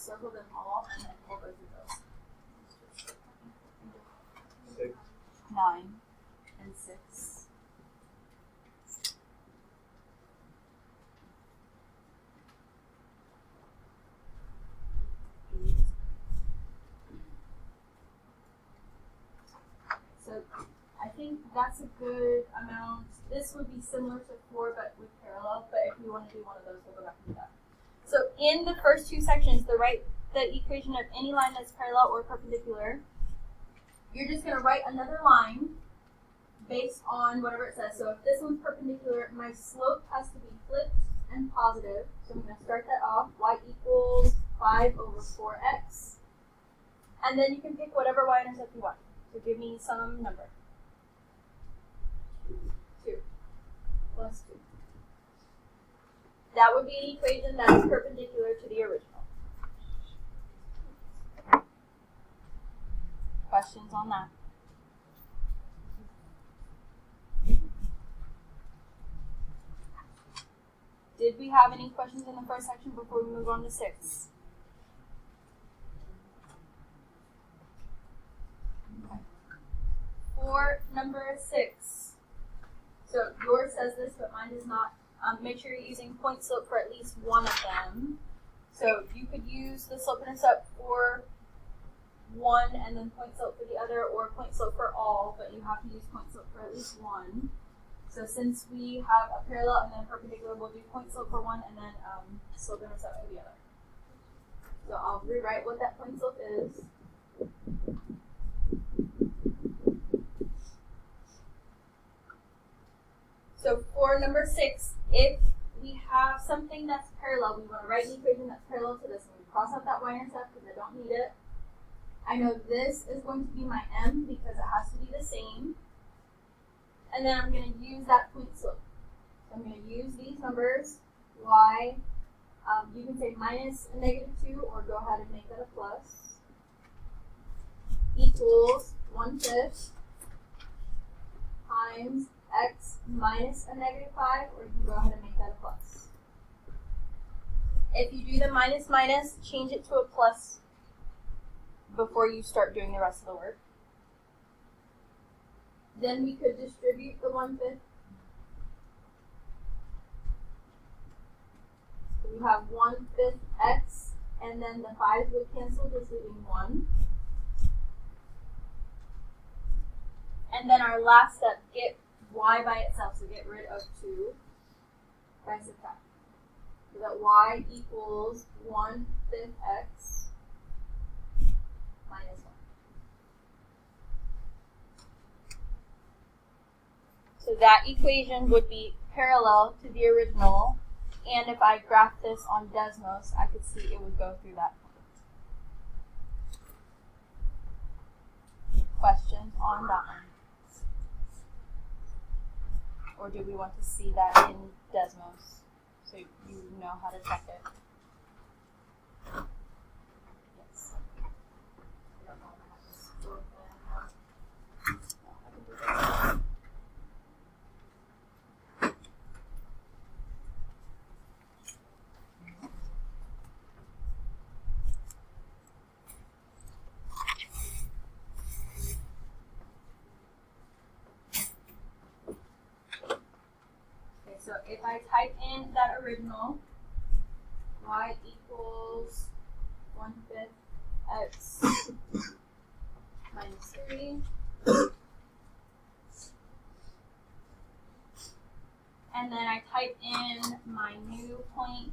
circle them all and then we'll go through those. 6. 9 and 6. So I think that's a good amount. This would be similar to 4 but with parallel, but if we want to do one of those, we'll go back and do that. So in the first two sections, write the equation of any line that's parallel or perpendicular. You're just going to write another line based on whatever it says. So if this one's perpendicular, my slope has to be flipped and positive. So I'm going to start that off. Y equals 5 over 4x. And then you can pick whatever y-intercept you want. So give me some number. 2 plus 2. That would be an equation that is perpendicular to the original. Questions on that? Did we have any questions in the first section before we move on to 6? Okay. For number 6, so yours says this, but mine does not. Make sure you're using point slope for at least one of them. So you could use the slope intercept for one and then point slope for the other, or point slope for all, but you have to use point slope for at least one. So since we have a parallel and then a perpendicular, we'll do point slope for one and then slope intercept for the other. So I'll rewrite what that point slope is. So for number 6, if we have something that's parallel, we want to write an equation that's parallel to this one. We cross out that y-intercept because I don't need it. I know this is going to be my m because it has to be the same. And then I'm going to use that point slope. So I'm going to use these numbers, y, you can say minus a -2 or go ahead and make that a plus, equals 1/5 times x minus a -5, or you can go ahead and make that a plus. If you do the minus minus, change it to a plus before you start doing the rest of the work. Then we could distribute the 1/5. So we have 1/5 x, and then the 5s would cancel, just leaving 1. And then our last step, get y by itself, so get rid of 2 by subtraction. So that y equals 1/5 x minus 1. So that equation would be parallel to the original, and if I graphed this on Desmos, I could see it would go through that point. Questions on that one? Or do we want to see that in Desmos so you know how to check it? Yes. I don't know if I have this book there. No, I can do that. So if I type in that original, y equals 1/5 x minus 3, and then I type in my new point,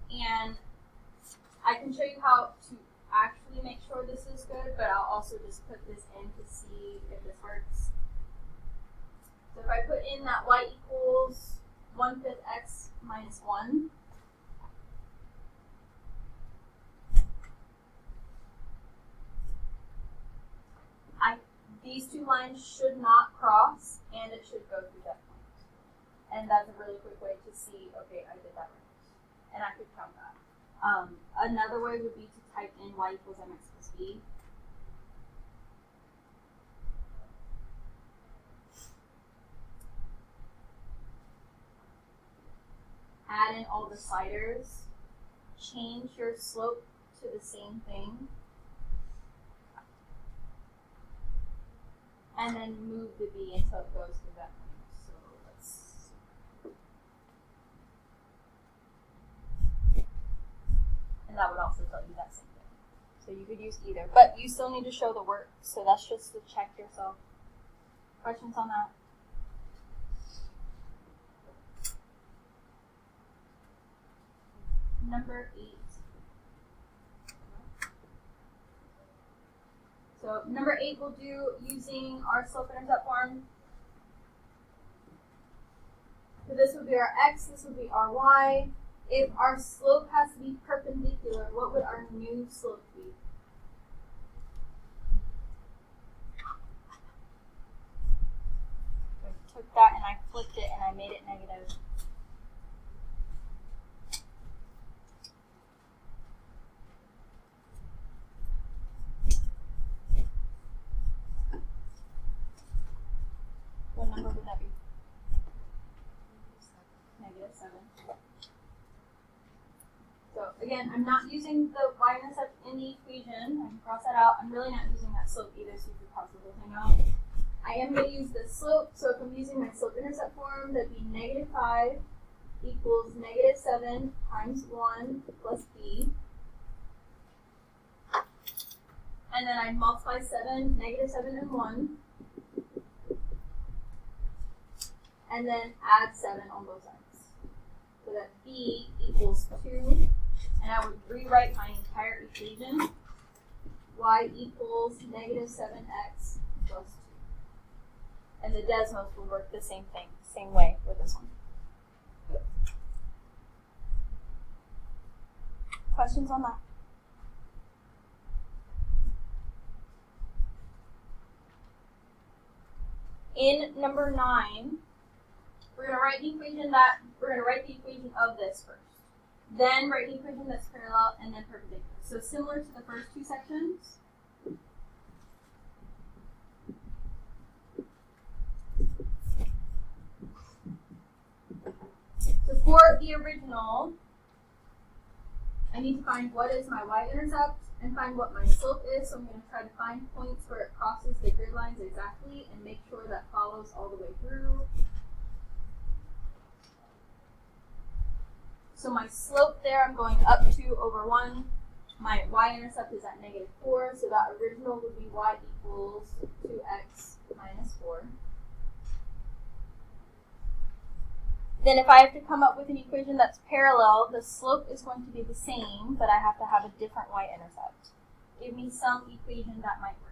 and I can show you how to actually make sure this is good, but I'll also just put this in to see if this works. So if I put in that y equals 1/5 x minus 1, these two lines should not cross, and it should go through that point. And that's a really quick way to see, okay, I did that right. And I could count that. Another way would be to type in y equals mx+b. add in all the sliders, change your slope to the same thing, and then move the b until it goes to that point. So let's. And that would also tell you that same thing. So you could use either, but you still need to show the work. So that's just to check yourself. Questions on that? Number 8. So number 8 we'll do using our slope-intercept form. So this would be our x, this would be our y. If our slope has to be perpendicular, what would our new slope be? I took that and I flipped it and I made it negative. What number would that be? -7. So again, I'm not using the y-intercept in the equation. I can cross that out. I'm really not using that slope either, so you can cross the whole thing out. I am going to use the slope, so if I'm using my slope-intercept form, that'd be -5 equals -7 times 1 plus b. And then I multiply -7 and 1. And then add 7 on both sides. So that b equals 2. And I would rewrite my entire equation. Y equals -7x plus 2. And the Desmos will work the same thing, same way with this one. Questions on that? In number 9, we're going to write the equation of this first. Then write the equation that's parallel and then perpendicular. So similar to the first two sections. So for the original, I need to find what is my y-intercept and find what my slope is. So I'm going to try to find points where it crosses the grid lines exactly and make sure that follows all the way through. So my slope there, I'm going up 2 over 1. My y-intercept is at -4, so that original would be y equals 2x minus 4. Then if I have to come up with an equation that's parallel, the slope is going to be the same, but I have to have a different y-intercept. Give me some equation that might work.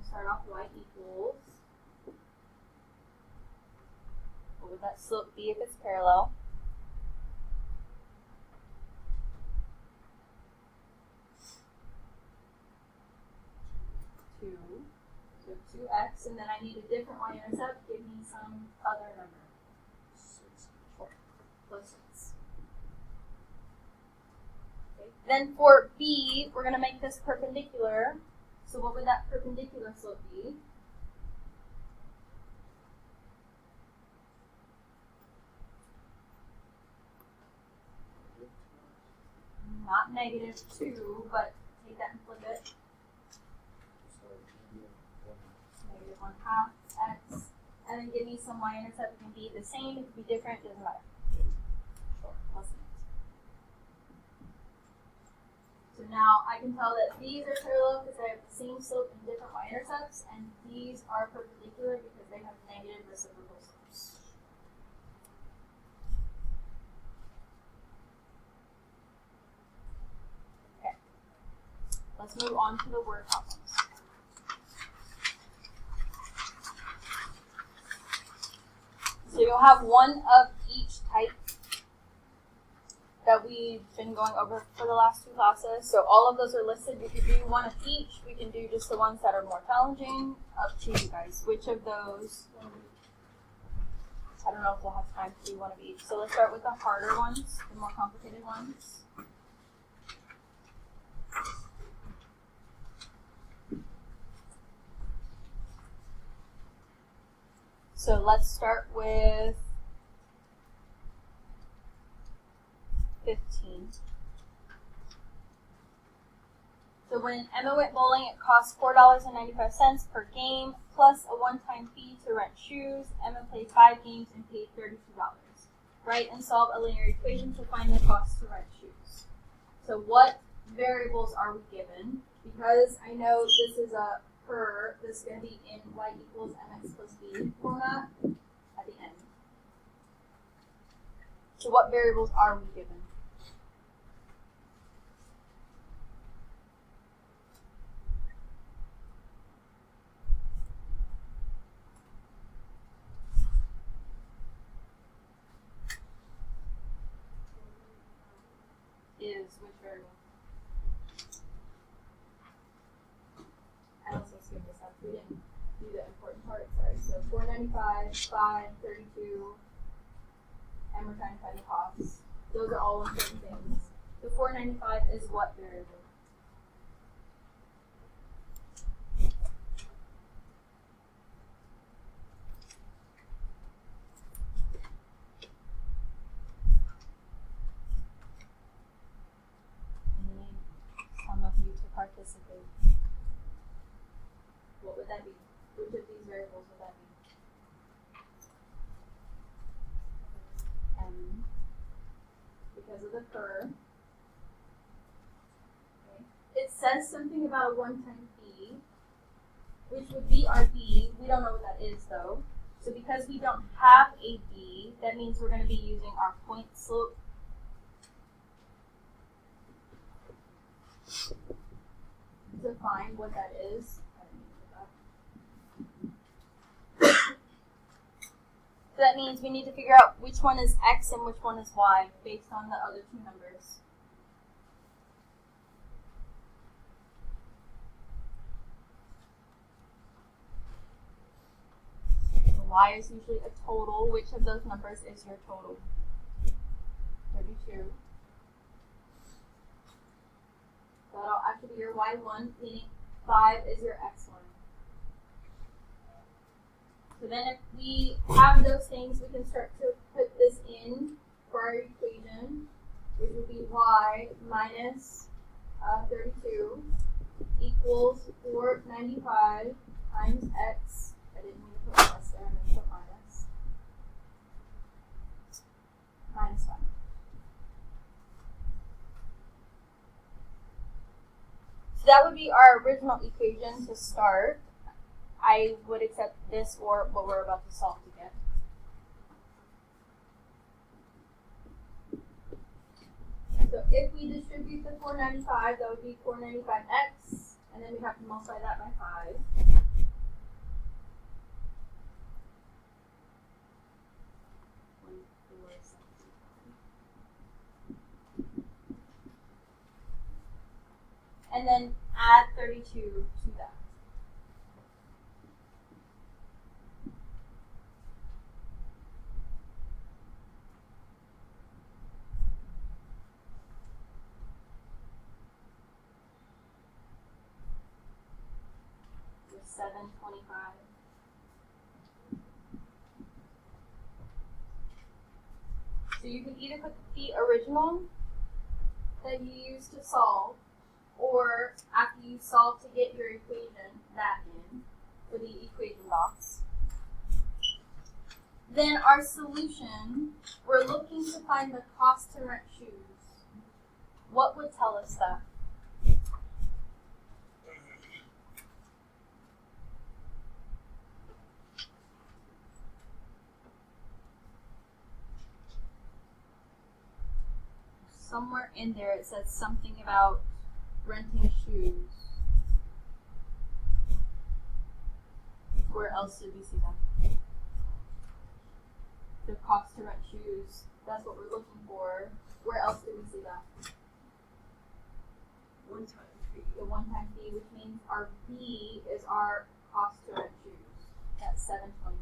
Start off y equals, what would that slope be if it's parallel? So 2x, and then I need a different y-intercept. Give me some other number. 4 plus 6. Okay. Then for b, we're going to make this perpendicular. So what would that perpendicular slope be? Not -2, but take that and flip it. -1/2 x. And then give me some y-intercept. It can be the same, it can be different, doesn't matter. Plus 8. So now I can tell that these are parallel because they have the same slope and different y-intercepts, and these are perpendicular because they have negative reciprocal slopes. Okay, let's move on to the word problems. So you'll have one of each type that we've been going over for the last 2 classes. So all of those are listed. We could do one of each. We can do just the ones that are more challenging. Up to you guys. Which of those? I don't know if we'll have time to do one of each. So let's start with the harder ones, the more complicated ones. So let's start with 15. So when Emma went bowling, it cost $4.95 per game, plus a one-time fee to rent shoes. Emma played 5 games and paid $32. Write and solve a linear equation to find the cost to rent shoes. So what variables are we given? Because I know this is a per, this is going to be in y equals mx plus b format at the end. So what variables are we given? Is which variable? I also skipped this up. We didn't do the important part. Sorry. So 495, 5, 32, and we're trying to find the costs. Those are all important things. The 495 is what variable? Some of you to participate. What would that be? Which of these variables would that be? M. Because of the per. Okay. It says something about a one-time fee, which would be our b. We don't know what that is though. So because we don't have a b, that means we're going to be using our point slope to find what that is. So that means we need to figure out which one is x and which one is y based on the other two numbers. So y is usually a total. Which of those numbers is your total? 32. That'll actually be your y1, meaning 5 is your x1. So then if we have those things, we can start to put this in for our equation, which would be y minus 32 equals 495 times x. I didn't mean to put plus there, I'm going to put minus. Minus 5. So that would be our original equation to start. I would accept this or what we're about to solve to get. So if we distribute the 495, that would be 495x, and then we have to multiply that by 5. And then add 32 to that. Your 725. So you can either put the original that you used to solve, or after you solve to get your equation, that in for the equation box. Then our solution, we're looking to find the cost to rent shoes. What would tell us that? Somewhere in there it says something about renting shoes. Where else did we see that? The cost to rent shoes. That's what we're looking for. Where else did we see that? One-time fee. The one-time fee, which means our B is our cost to rent shoes. That's $7.25.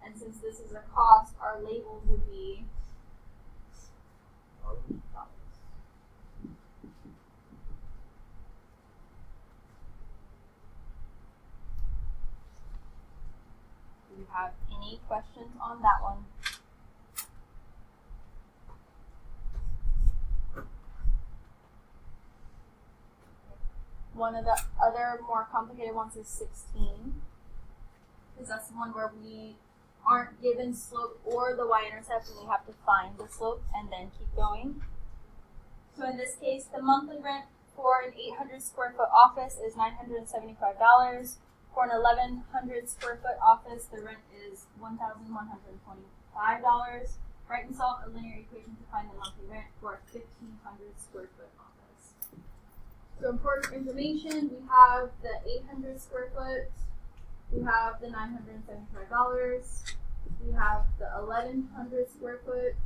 And since this is a cost, our label would be $. have any questions on that one. One of the other more complicated ones is 16, because that's the one where we aren't given slope or the y-intercept, and we have to find the slope and then keep going. So in this case, the monthly rent for an 800 square foot office is $975. For an 1100 square foot office, the rent is $1,125. Write and solve a linear equation to find the monthly rent for a 1500 square foot office. So important information, we have the 800 square foot, we have the $975, we have the 1100 square foot,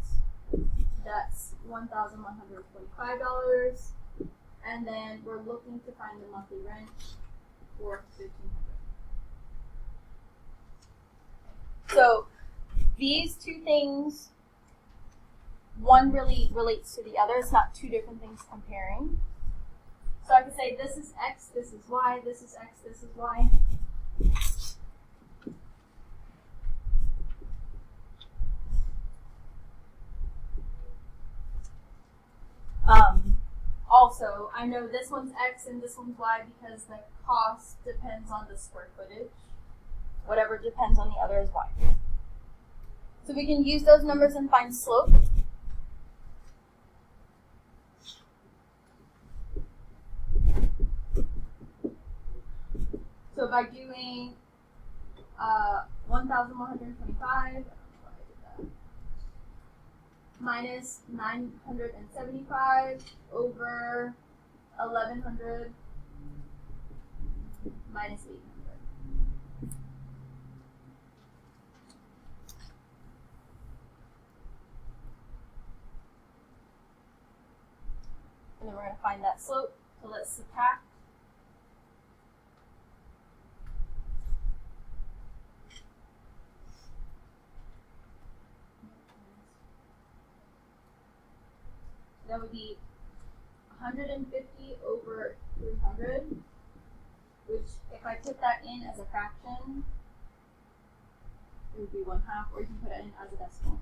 that's $1,125, and then we're looking to find the monthly rent for $1,500. So these two things, one really relates to the other. It's not two different things comparing. So I can say this is x, this is y, this is x, this is y. Also, I know this one's x and this one's y because the cost depends on the square footage. Whatever depends on the other is y. So we can use those numbers and find slope. So by doing 1,125 minus 975 over 1,100 minus 800. And then we're going to find that slope. So let's subtract. That would be 150 over 300, which if I put that in as a fraction, it would be 1/2, or you can put it in as a decimal.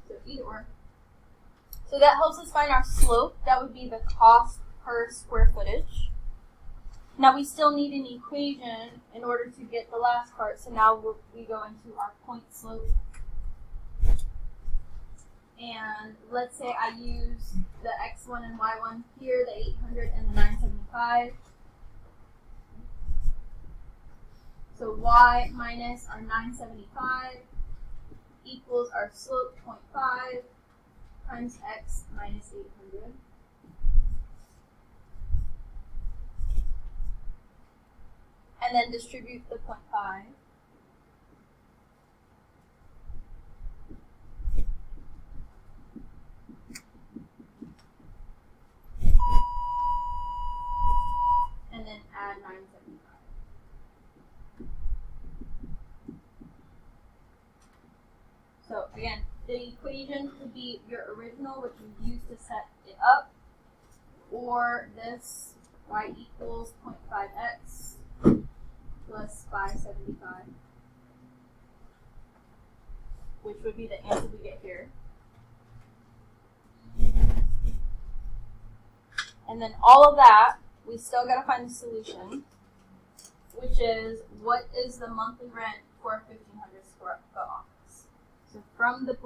So either or. So that helps us find our slope. That would be the cost per square footage. Now we still need an equation in order to get the last part. So now we go into our point slope. And let's say I use the x1 and y1 here, the 800 and the 975. So y minus our 975 equals our slope 0.5 times x minus 800. And then distribute the 0.5. And then add 975. So again, the equation could be your original, which you used to set it up, or this y equals 0.5x plus 575, which would be the answer we get here. And then all of that, we still got to find the solution, which is what is the monthly rent for a 1,500 square foot office. So from the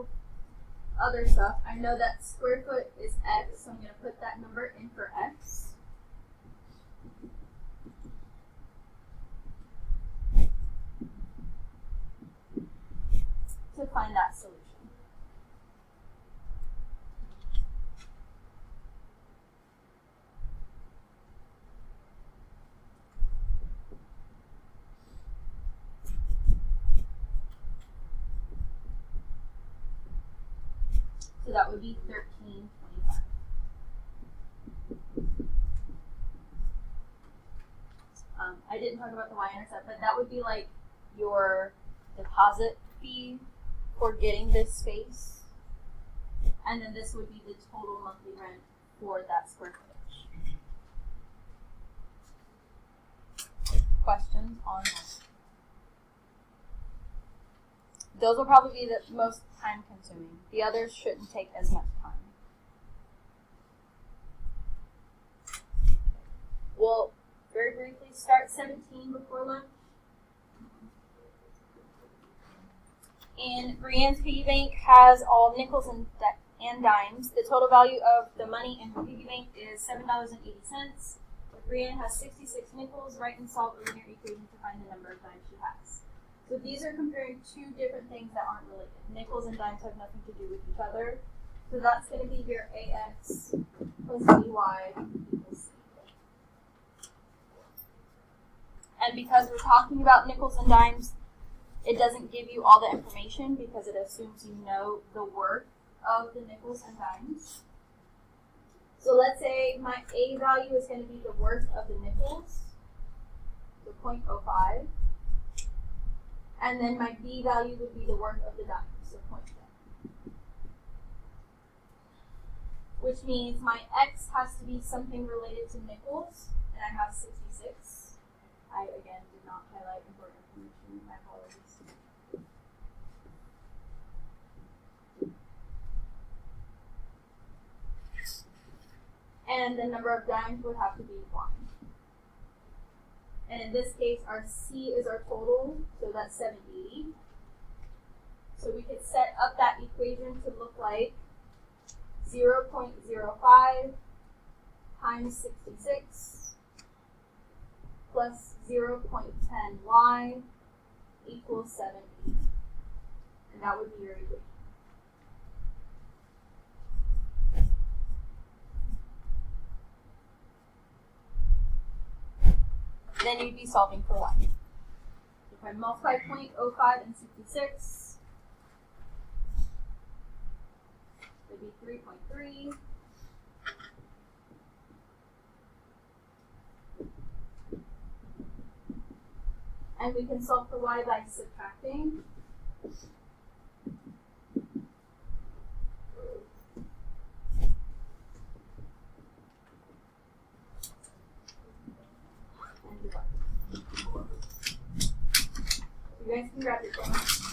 other stuff, I know that square foot is x, so I'm going to put that number in for x. To find that solution. So that would be 1325. I didn't talk about the y-intercept, but that would be like your deposit fee for getting this space. And then this would be the total monthly rent for that square footage. Question? on. Those will probably be the most time consuming. The others shouldn't take as much time. We'll very briefly start 17 before lunch. And Brienne's piggy bank has all nickels and dimes. The total value of the money in her piggy bank is $7.80. Brienne has 66 nickels. Write and solve a linear equation to find the number of dimes she has. So these are comparing two different things that aren't related. Nickels and dimes have nothing to do with each other. So that's going to be your ax plus by equals c. And because we're talking about nickels and dimes, it doesn't give you all the information because it assumes you know the worth of the nickels and dimes. So let's say my A value is going to be the worth of the nickels, so 0.05. And then my B value would be the worth of the dimes, so 0.7. Which means my X has to be something related to nickels, and I have 66. I, again, did not highlight important information. My apologies. And the number of dimes would have to be 1. And in this case, our C is our total, so that's 780. So we could set up that equation to look like 0.05 times 66 plus 0.10y equals 780. And that would be your equation. Then you'd be solving for y. If I multiply 0.05 and 66, it would be 3.3. And we can solve for y by subtracting. You guys can grab your phone.